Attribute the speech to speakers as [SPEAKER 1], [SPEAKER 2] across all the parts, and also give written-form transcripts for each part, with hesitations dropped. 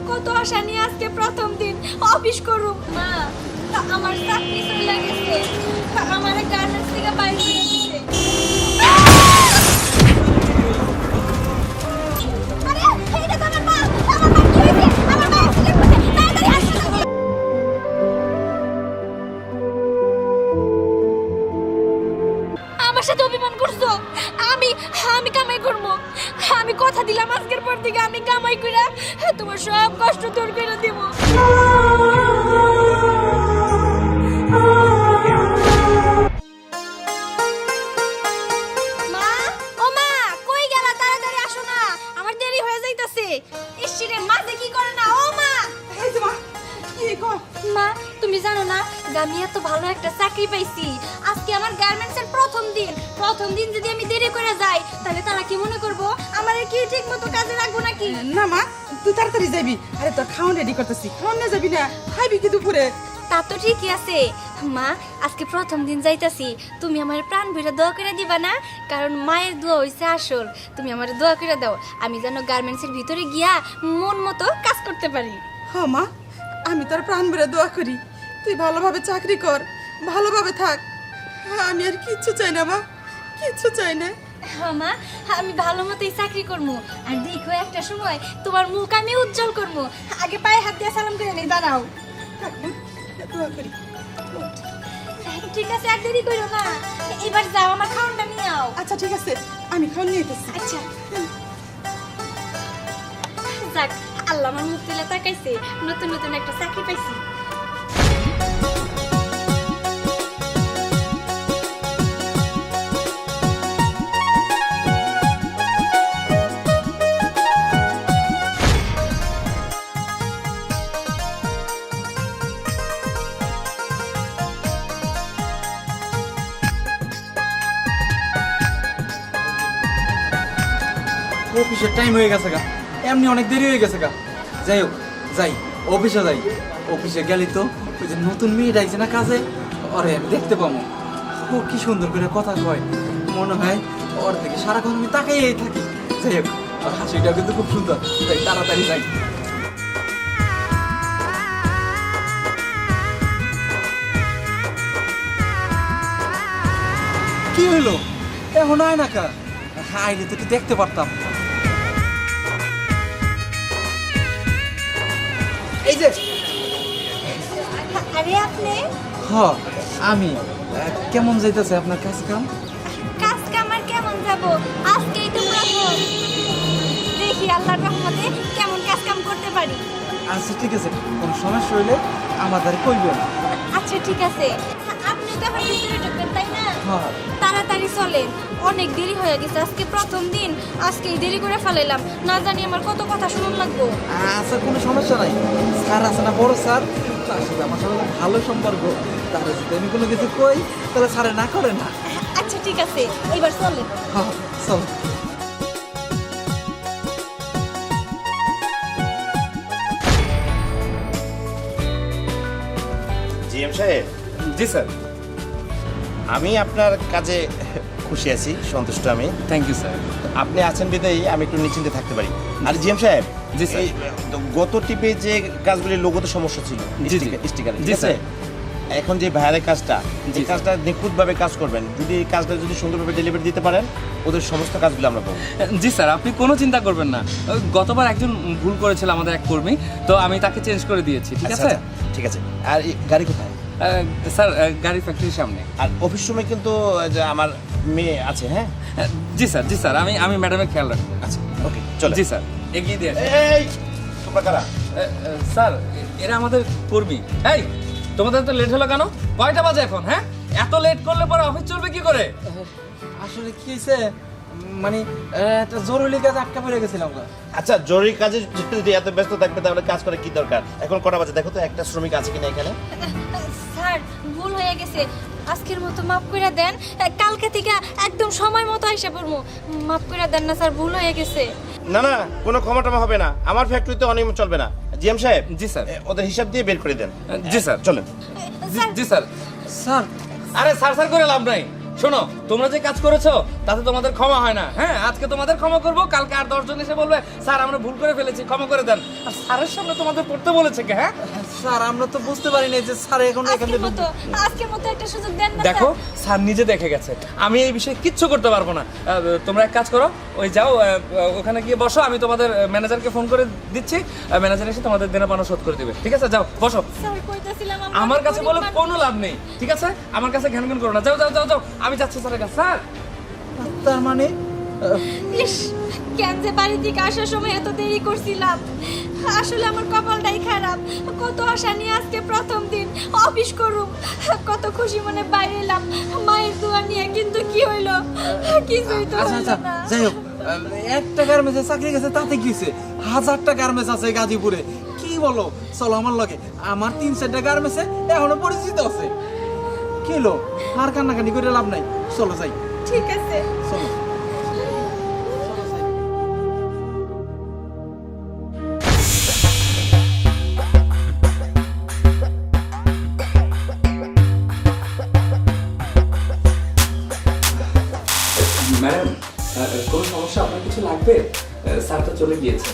[SPEAKER 1] কত আশা নিয়ে আজকে প্রথম দিন অফিস করুম। মা, আমার চাকরি চলে গেছে, আমার গার্মেন্টস থেকে বাইরে করে দিছে। আরে এইটা তো আমার মা, আমার মা কি হইছে? আমার মা অ্যাক্সিডেন্ট করছে, তাড়াতাড়ি হাসপাতালে। আমার সাথে অভিমান করছো। আমি আমি কামাই করবো। আমি কথা দিলাম আজকের পর থেকে আমি কামাই কইরা তোমার সব কষ্ট দূর করে দেব। মা, ও মা, কই গেলা? তাড়াতাড়ি আসো না, আমার দেরি হয়ে যাইতাছে। ইস রে, মাঝে কি করে না? ও মা,
[SPEAKER 2] এই যে মা, কি কর?
[SPEAKER 1] মা, তুমি জানো না আমি এত ভালো একটা চাকরি পাইছি। আজকে আমার গার্মেন্টসের প্রথম দিন। প্রথম দিন যদি আমি দেরি করে যাই তাহলে তারা কি মনে করবো? আমাদের কি ঠিক মতো কাজে রাখবো নাকি?
[SPEAKER 2] না মা, তুই তাড়াতাড়ি যাবি। আরে তোর খাওয়ান রেডি করতেছি, খাওয়ান না যাবি না? খাইবি কি দুপুরে?
[SPEAKER 1] তা তো ঠিকই আছে মা, আজকে প্রথম দিন যাইতাছি। তুমি আমার প্রাণ ভরে দোয়া করে দিবা না? কারণ মায়ের দোয়া হইছে আসল। তুমি আমার দোয়া করে দাও, আমি যেন গার্মেন্টসের ভিতরে গিয়া মন মতো কাজ করতে পারি।
[SPEAKER 2] হ্যাঁ মা, আমি তোর প্রাণ ভরে দোয়া করি। তুই ভালোভাবে চাকরি কর, ভালোভাবে থাক। আমি আর কিচ্ছু চাই না মা, কিচ্ছু চাই না।
[SPEAKER 1] হ্যাঁ মা, আমি ভালো মতোই চাকরি করবো। আর দেখো একটা সময় তোমার মুখ আমি উজ্জ্বল করবো। আগে পায়ে হাত দিয়ে সালাম করে নেই, দাঁড়াও।
[SPEAKER 2] থাক মা, দোয়া করি।
[SPEAKER 1] ঠিক আছে, আর দেরি করো না। এবার যাও, আমার খাওয়ানটা নিয়ে আও।
[SPEAKER 2] আচ্ছা ঠিক আছে, আমি খাওয়ান নিয়ে যেতেছি।
[SPEAKER 1] আচ্ছা, যাক, আল্লাহ আমার মুখ তুলে তাকাইছে, নতুন নতুন একটা চাকরি পাইছি।
[SPEAKER 3] অফিসের টাইম হয়ে গেছে গা, এমনি অনেক দেরি হয়ে গেছে গা। যাই হোক, যাই অফিসে যাই। অফিসে গেলি তো ওই যে নতুন মেয়ে ডাকছে না কাজে, ওরে আমি দেখতে পাবো। ও কি সুন্দর করে কথা কয়, মনে হয় ওর থেকে সারাক্ষণ আমি তাকাইই থাকি। যাই হোক, ওর হাসিটা কিন্তু খুব সুন্দর। যাই তাড়াতাড়ি যাই। কি হইলো এখন আয় না কা? আইলে তো একটু দেখতে পারতাম। এই যে
[SPEAKER 1] আরে আপনি?
[SPEAKER 3] হ, আমি কেমন যাইতেছে আপনার কাজ কাম?
[SPEAKER 1] কাজ কাম আর কেমন যাব? আজকেই তো প্রথম। দেখি আল্লাহর রহমতে কেমন কাজ কাম করতে পারি।
[SPEAKER 3] আচ্ছা ঠিক আছে, কোনো সমস্যা হইলে আমাদের কইবেন।
[SPEAKER 1] আচ্ছা ঠিক আছে, আপনি তো এখন ভিতরে ঢুকবেন তাই না?
[SPEAKER 3] হ্যাঁ।
[SPEAKER 1] তাড়াতাড়ি চলেন, অনেক দেরি হয়ে গেছে। আজকে প্রথম দিন, আজকেই দেরি করে ফেলাইলাম। না জানি আমার কত কথা শুনুন লাগবো।
[SPEAKER 3] আচ্ছা কোনো সমস্যা নাই, স্যার আছে না বড় স্যার, তার সাথে আমার সাথে ভালো সম্পর্ক। তাহলে যদি আমি কোনো কিছু কই তাহলে স্যারে না করে না।
[SPEAKER 1] আচ্ছা ঠিক আছে, এবার চলেন।
[SPEAKER 3] হ্যাঁ চল।
[SPEAKER 4] জিএম সাহেব,
[SPEAKER 3] জি স্যার।
[SPEAKER 4] আমি আপনার কাজে খুশি আছি, সন্তুষ্ট আমি।
[SPEAKER 3] Thank you sir.
[SPEAKER 4] আপনি আছেন বিদায়ী আমি একটু নিশ্চিন্তে থাকতে পারি। আর জিএম সাহেব,
[SPEAKER 3] জি স্যার।
[SPEAKER 4] এই গত টিপে যে কাজগুলির লোগোতে সমস্যা ছিল,
[SPEAKER 3] জি, জি।
[SPEAKER 4] স্টিকারে,
[SPEAKER 3] জি,
[SPEAKER 4] ঠিক আছে?
[SPEAKER 3] স্যার।
[SPEAKER 4] এখন যে ভাইয়ারের কাজটা,
[SPEAKER 3] জি,
[SPEAKER 4] এই কাজটা নিখুঁতভাবে কাজ করবেন। যদি এই কাজটা যদি সুন্দরভাবে ডেলিভারি দিতে পারেন, ওদের সমস্ত কাজগুলো আমরা পাবো।
[SPEAKER 5] জি স্যার, আপনি কোনো চিন্তা করবেন না। গতবার একজন ভুল করেছিল আমাদের এক কর্মী, তো আমি তাকে চেঞ্জ করে দিয়েছি। ঠিক
[SPEAKER 4] আচ্ছা,
[SPEAKER 5] আছে
[SPEAKER 4] আচ্ছা, ঠিক আছে। আর এই গাড়ি কোথায়?
[SPEAKER 5] স্যার, গাড়ি ফ্যাক্টরির সামনে।
[SPEAKER 4] আর অফিস সময় কিন্তু যে আমার মেয়ে আছে, হ্যাঁ?
[SPEAKER 5] জি স্যার, জি স্যার, আমি ম্যাডামের খেয়াল রাখবো।
[SPEAKER 4] আচ্ছা, ওকে, চলো।
[SPEAKER 5] জি স্যার, এগিয়ে দিয়ে আসি।
[SPEAKER 4] এই তোমরা কারা?
[SPEAKER 5] স্যার, এরা আমাদের কর্মী। এই, তোমাদের তো লেট হলো কেন? কয়টা বাজে এখন? হ্যাঁ, এত লেট করলে পরে অফিস চলবে কি করে?
[SPEAKER 3] আসলে কি হয়েছে, মানে একটা জরুরি কাজ আটকা পড়ে গেছিলাম।
[SPEAKER 4] আচ্ছা, জরুরি কাজে যদি এত ব্যস্ত থাকবে তাহলে কাজ করে কি দরকার? এখন কটা বাজে দেখো তো, একটা শ্রমিক আছে কিনা এখানে?
[SPEAKER 1] স্যার, ভুল হয়ে গেছে, আজকের মতো মাফ করে দেন। কালকে থেকে একদম সময় মতো আইসা পড়বো। মাফ করে দেন না স্যার, ভুল হয়ে গেছে।
[SPEAKER 4] না না, কোনো ক্ষমা টমা হবে না। আমার ফ্যাক্টরিতে অনিয়ম চলবে না। জিএম সাহেব,
[SPEAKER 5] জি স্যার।
[SPEAKER 4] ওদের হিসাব দিয়ে বের করে দেন।
[SPEAKER 5] জি স্যার।
[SPEAKER 4] চলেন।
[SPEAKER 5] জি স্যার।
[SPEAKER 3] স্যার,
[SPEAKER 5] আরে স্যার স্যার করে লাভ নাই, শোনো, তোমরা যে কাজ করেছো তাতে তোমাদের ক্ষমা হয় না। হ্যাঁ, আজকে তোমাদের ক্ষমা করবো, কালকে আর 10 জন এসে বলবে স্যার আমরা ভুল করে ফেলেছি, ক্ষমা করে দেন। আর স্যারের সামনে তোমাদের পড়তে বলেছে কে? হ্যাঁ
[SPEAKER 3] স্যার আমরা তো বুঝতে পারি না যে স্যার এখন এখানে
[SPEAKER 1] আজকের মতো একটা সুযোগ দেন না
[SPEAKER 5] দেখো, স্যার নিজে দেখে গেছে, আমি এই বিষয়ে কিচ্ছু করতে পারবো না। তোমরা এক কাজ করো, ওই যাও ওখানে গিয়ে বসো, আমি তোমাদের ম্যানেজারকে ফোন করে দিচ্ছি, ম্যানেজার এসে তোমাদের দেনা পাওনা শোধ করে দিবে। ঠিক আছে, যাও বসো।
[SPEAKER 1] স্যার কইতাছিলাম
[SPEAKER 5] আমার কাছে বলে কোনো লাভ নেই, ঠিক আছে? আমার কাছে ঘ্যান ঘ্যান করো না, যাও যাও যাও যাও, আমি যাচ্ছি স্যারের কাছে। স্যার
[SPEAKER 3] তার মানে
[SPEAKER 1] ইস, কেন যে বাড়ি থেকে আসার সময় এত দেরি করছিলাম। আসলে আমার কপালটাই খারাপ। কত আশা নিয়ে আজকে প্রথম দিন অফিস করুম, কত খুশি মনে বাইরে এলাম মায়ের দোয়া নিয়ে, কিন্তু কি হইলো? কিছুই তো
[SPEAKER 3] আচ্ছা
[SPEAKER 1] হইলো
[SPEAKER 3] আচ্ছা
[SPEAKER 1] না।
[SPEAKER 3] যাই হোক, একটা গার্মেন্টসে চাকরি গেছে তাতে কি হয়েছে? 1000টা গার্মেন্টস আছে গাজীপুরে, কি বলো? চলো আমার লগে, আমার 3-4টা গার্মেন্টসে এখনো পরিচিত আছে। কি হলো, আর কান্নাকানি করে লাভ নাই, চলো যাই।
[SPEAKER 1] ঠিক আছে।
[SPEAKER 3] চলো।
[SPEAKER 5] ম্যাডাম, কোনো সমস্যা, আপনার কিছু লাগবে? স্যার তো চলে গিয়েছে।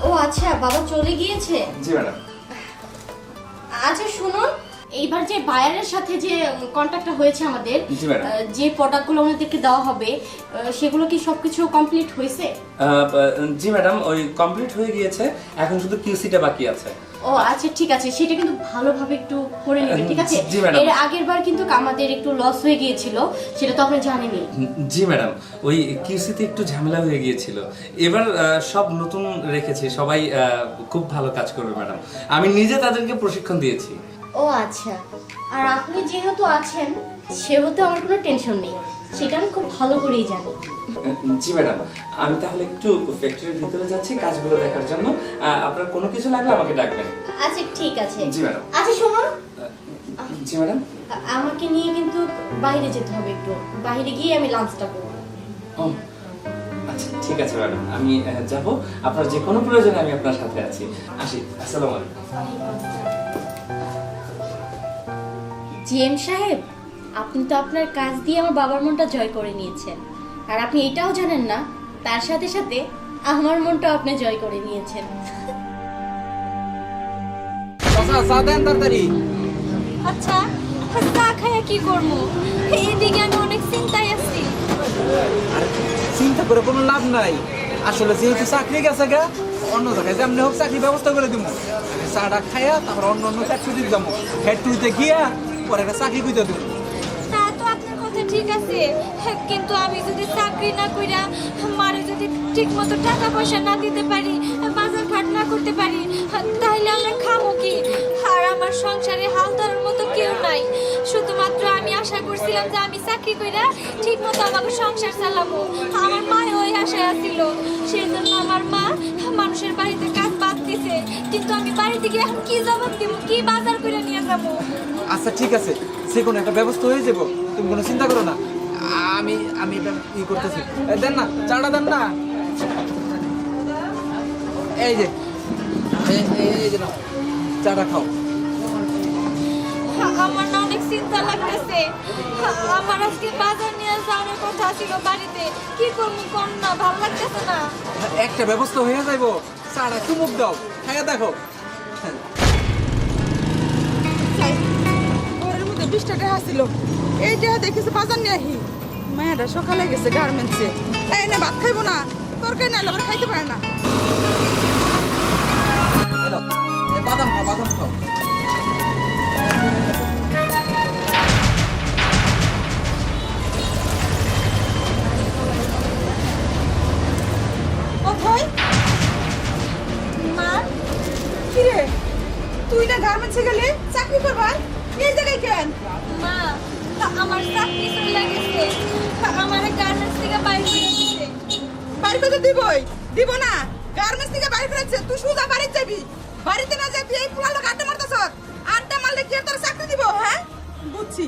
[SPEAKER 1] ও আচ্ছা, বাবা চলে গিয়েছে।
[SPEAKER 5] জি ম্যাডাম।
[SPEAKER 1] আচ্ছা শুনুন, এইবার যে বায়ারের সাথে যে কন্ট্যাক্টটা হয়েছে আমাদের,
[SPEAKER 5] জি ম্যাডাম।
[SPEAKER 1] যে প্রোডাক্টগুলো আমাদেরকে দেওয়া হবে, সেগুলো কি সবকিছু কমপ্লিট হয়েছে?
[SPEAKER 5] জি ম্যাডাম, ওই কমপ্লিট হয়ে গিয়েছে, এখন শুধু কিউসিটা বাকি আছে।
[SPEAKER 1] ও আচ্ছা ঠিক আছে, সেটা কিন্তু ভালোভাবে একটু করে নেবেন, ঠিক আছে?
[SPEAKER 5] জি ম্যাডাম।
[SPEAKER 1] এর আগের বার কিন্তু আমাদের একটু লস হয়ে গিয়েছিল, সেটা তো আপনি জানেনই।
[SPEAKER 5] জি ম্যাডাম, ওই কিউসিতে একটু ঝামেলা হয়ে গিয়েছিল। এবার সব নতুন রেখেছি, সবাই খুব ভালো কাজ করবে ম্যাডাম। আমি নিজে তাদেরকে প্রশিক্ষণ দিয়েছি।
[SPEAKER 1] ও আচ্ছা, আর আপনি যেহেতু আছেন সেহেতু আমার কোনো টেনশন নেই, সেটা আমি খুব ভালো করেই জানি।
[SPEAKER 5] জি ম্যাডাম, আমি তাহলে একটু ফ্যাক্টরির ভিতরে যাচ্ছি কাজগুলো দেখার জন্য। আপনার কোনো কিছু লাগলে আমাকে ডাকবেন।
[SPEAKER 1] আচ্ছা ঠিক আছে।
[SPEAKER 5] জি ম্যাডাম।
[SPEAKER 1] আচ্ছা শুনুন,
[SPEAKER 5] জি ম্যাডাম।
[SPEAKER 1] আমাকে নিয়ে কিন্তু বাইরে যেতে হবে, একটু বাইরে গিয়ে আমি লাঞ্চটা করব।
[SPEAKER 5] ও আচ্ছা ঠিক আছে ম্যাডাম, আমি যাব। আপনার যে কোনো প্রয়োজনে আমি আপনার সাথে আছি। আসি, আসসালামু আলাইকুম।
[SPEAKER 1] জিএম সাহেব, আপনি তো আপনার কাজ দিয়ে আমার বাবার মনটা জয় করে নিয়েছেন, আর আপনি এটাও জানেন না তার সাথে সাথে আমার মনটাও আপনি জয় করে নিয়েছেন।
[SPEAKER 3] চাচা চা দেন তাড়াতাড়ি।
[SPEAKER 1] আচ্ছা, চা খায়া কি করবো? এইদিকে আমি অনেক চিন্তায় আছি।
[SPEAKER 3] আর চিন্তা করে কোনো লাভ নাই, আসলে যেহেতু চাকরি গেছে গা, অন্য জায়গায় যেমনি হোক চাকরি ব্যবস্থা করে দিব। চাটা খাইয়া তারপর অন্য অন্য ফ্যাক্টরি যাবো, ফ্যাক্টরিতে গিয়া পরে একটা চাকরি খুঁজে দেবো।
[SPEAKER 1] তা তো আপনার কথা ঠিক আছে, কিন্তু আমি যদি চাকরি না কইরা মারে যদি ঠিক মতো টাকা পয়সা না দিতে পারি, বাজার ঘাট না করতে পারি, তাহলে আমরা খাবো কি? আর আমার সংসারে হাল ধরার মতো কেউ নাই। শুধুমাত্র আমি আশা করছিলাম যে আমি চাকরি কইরা ঠিক মতো আমাকে সংসার চালাবো। আমার মা ওই আশায় আছিল, সেই জন্য আমার মা মানুষের বাড়িতে কাজ বাদ দিছে। কিন্তু আমি বাড়ি থেকে এখন কি জবাব দিব, কি বাজার করে নিয়ে যাবো?
[SPEAKER 3] আচ্ছা ঠিক আছে, সে কোনো একটা ব্যবস্থা হয়ে যাবো, তুমি কোনো চিন্তা করো না। আমি আমি এটা ই করতেছি। দেন না, চাটা দেন না। এই যে এই যে নাও, চাটা খাও।
[SPEAKER 1] আমার না অনেক চিন্তা লাগতেছে। আমার আজকে বাজার নিয়ে যাওয়ার কথা ছিল বাড়িতে, কি করবো কোন না, ভালো লাগতেছে না।
[SPEAKER 3] একটা ব্যবস্থা হয়ে যাইবো, চাটা চুমুক দাও, খাইয়া দেখো।
[SPEAKER 2] ঘরের মধ্যে 20টা টাকা ছিল, এই টাকা দেখেছে বাজার নিয়ে আহি। মায়েরা সকালে গেছে গার্মেন্টসে, এই না ভাত খাইবো না, তরকারি না আবার খাইতে পারে না।
[SPEAKER 3] এই নাও, এই বাদাম খাও, বাদাম খাও।
[SPEAKER 2] ও ভাই,
[SPEAKER 1] মা,
[SPEAKER 2] কি রে, তুই না গার্মেন্টসে গেলে চাকরি করবা, এই জায়গায় কেন?
[SPEAKER 1] মা, আমার চাকরি চলে গেছে, আমার গার্মেন্টস থেকে বাইরে করে দিছে।
[SPEAKER 2] বাড়ি কথা দিবই, দিব না। গার্মেন্টস থেকে বাড়ি ফেরাচ্ছে, তুই সোজা বাড়ি যাবি। বাড়িতে না যাবি, এই পুরা লোক আড্ডা মারতেছ। আড্ডা মারলে কি আর তোর চাকরি দিব? হ্যাঁ বুঝছি,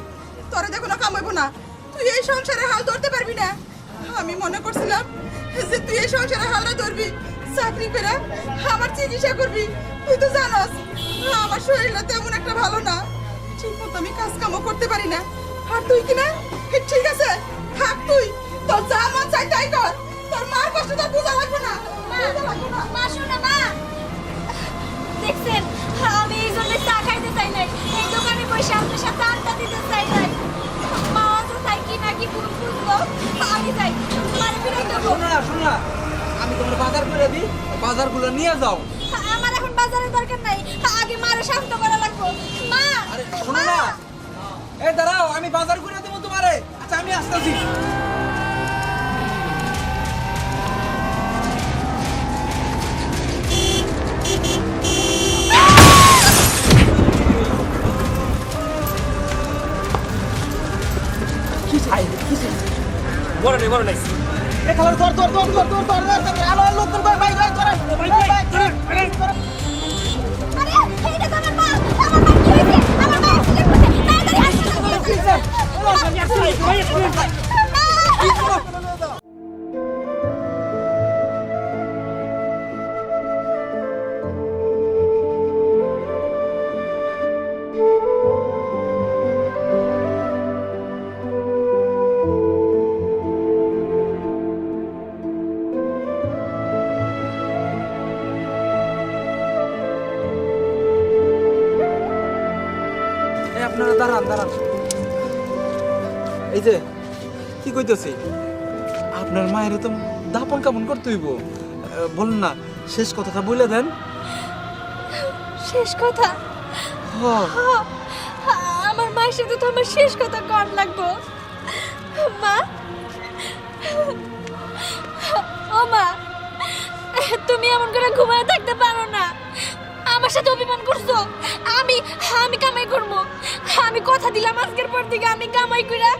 [SPEAKER 2] তোরা দেখো না কামাইবো না, তুই এই সংসারে হাল ধরতে পারবি না। আমি মনে করছিলাম যে তুই এই সংসারে হালটা ধরবি, চাকরি করে আমার চিকিৎসা করবি। তুই তো জানোস আমার শরীরটা তেমন একটা ভালো না, ঠিক মতো আমি কাজ কামও করতে পারি না। আর তুই কিনা কি ঠিক আছে? থাক তুই, তোর যা মন চাই তাই কর। তোর মার কষ্ট তোর বোঝা লাগবে না, বোঝা লাগবে না।
[SPEAKER 1] মা শোনো মা, দেখছেন আমি এই জন্য চা খাইতে চাই নাই, এই দোকানে বসে আপনার সাথে আড্ডা দিতে চাই নাই। মা তো চাই কি নাকি পুরো বুঝলো, আমি চাই মারে ফিরাই দেবো।
[SPEAKER 3] শোনো না, আমি তোমার বাজার করে দিই, বাজারগুলো নিয়ে যাও।
[SPEAKER 1] আমার এখন বাজারের দরকার নাই, আগে মারে শান্ত করা লাগবে। মা
[SPEAKER 3] আরে শোনো না, এই দাঁড়াও, আমি বাজার করে দেবো তোমারে। আচ্ছা আমি আসতেছি।
[SPEAKER 5] বড় নেই বড় নেই
[SPEAKER 1] আরে এইটা তো আমার মা, আমার মা কি হইছে? আমার মা অ্যাক্সিডেন্ট করছে, তাড়াতাড়ি আসো।
[SPEAKER 3] এই আপনারা দাঁড়ান দাঁড়ান। এই যে কি কইতেছি, আপনার মায়ের তো দাপন কাপন করতে হইব। বলুন না, শেষ কথাটা বলে দেন।
[SPEAKER 1] শেষ কথা,
[SPEAKER 3] হ,
[SPEAKER 1] আমার মায়ের সাথে তো আমার শেষ কথা কর লাগবো। মা, ও মা, তুমি এমন করে ঘুমায় থাকতে পারো না। আমার সাথে অভিমান করছো। আমি আমি কামাই করবো। আমি কথা দিলাম আজকের পর থেকে আমি কামাই করে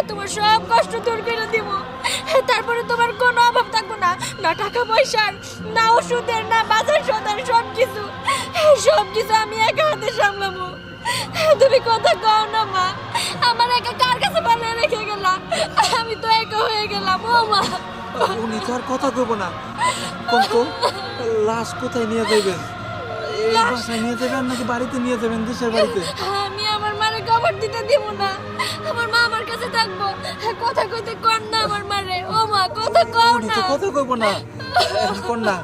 [SPEAKER 1] তোমার সব কষ্ট দূর করে দিব। তারপরে তোমার কোনো অভাব থাকবো না, না টাকা পয়সার, না ওষুধের, না বাজার সদার, সব কিছু আমি একা হাতে সামলাবো। তুমি কথা কও না মা, আমার একা কার কাছে বানিয়ে রেখে গেলা? আমি তো একা হয়ে গেলাম। ও মা,
[SPEAKER 3] উনি তো আর কথা কইব না। কোন তো লাশ কোথায় নিয়ে যাবেন? এই বাসায় নিয়ে যাবেন নাকি বাড়িতে নিয়ে যাবেন, দেশের বাড়িতে?
[SPEAKER 1] আমি আমার মারে কবর দিতে দিব না, আমার মা আমার কাছে থাকবো। কথা কইতে কর না আমার মারে। ও মা, কথা কও
[SPEAKER 3] উনি
[SPEAKER 1] না।
[SPEAKER 3] তো কথা কইব না। কোন না,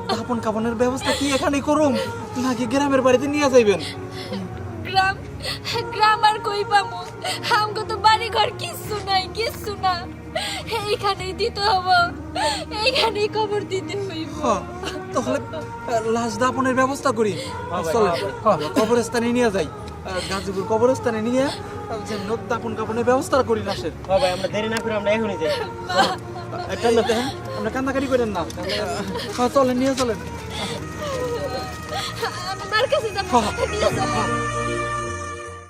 [SPEAKER 3] দাপন কাপনের ব্যবস্থা কি এখানেই করুম নাকি গ্রামের বাড়িতে নিয়ে যাইবেন?
[SPEAKER 1] গ্রাম গ্রাম আর কই পামু? আমগো তো বাড়ি ঘর কিচ্ছু নাই, কিচ্ছু না। এইখানেই দিতে হবো, এইখানেই কবর দিতে হইব।
[SPEAKER 3] তাহলে লাশ দাপনের ব্যবস্থা করি। চলেন কবরস্থানে নিয়ে যাই, গাজীপুর কবরস্থানে নিয়ে যেন দাপন কাপনের ব্যবস্থা করি লাশের।
[SPEAKER 6] ভাই আমরা দেরি না করে আমরা এখনই যাই।
[SPEAKER 3] আমরা কান্দাকারি করেন না। চলেন, নিয়ে চলেন।
[SPEAKER 1] আমি মার কাছে যাবো। নিয়ে যাবো।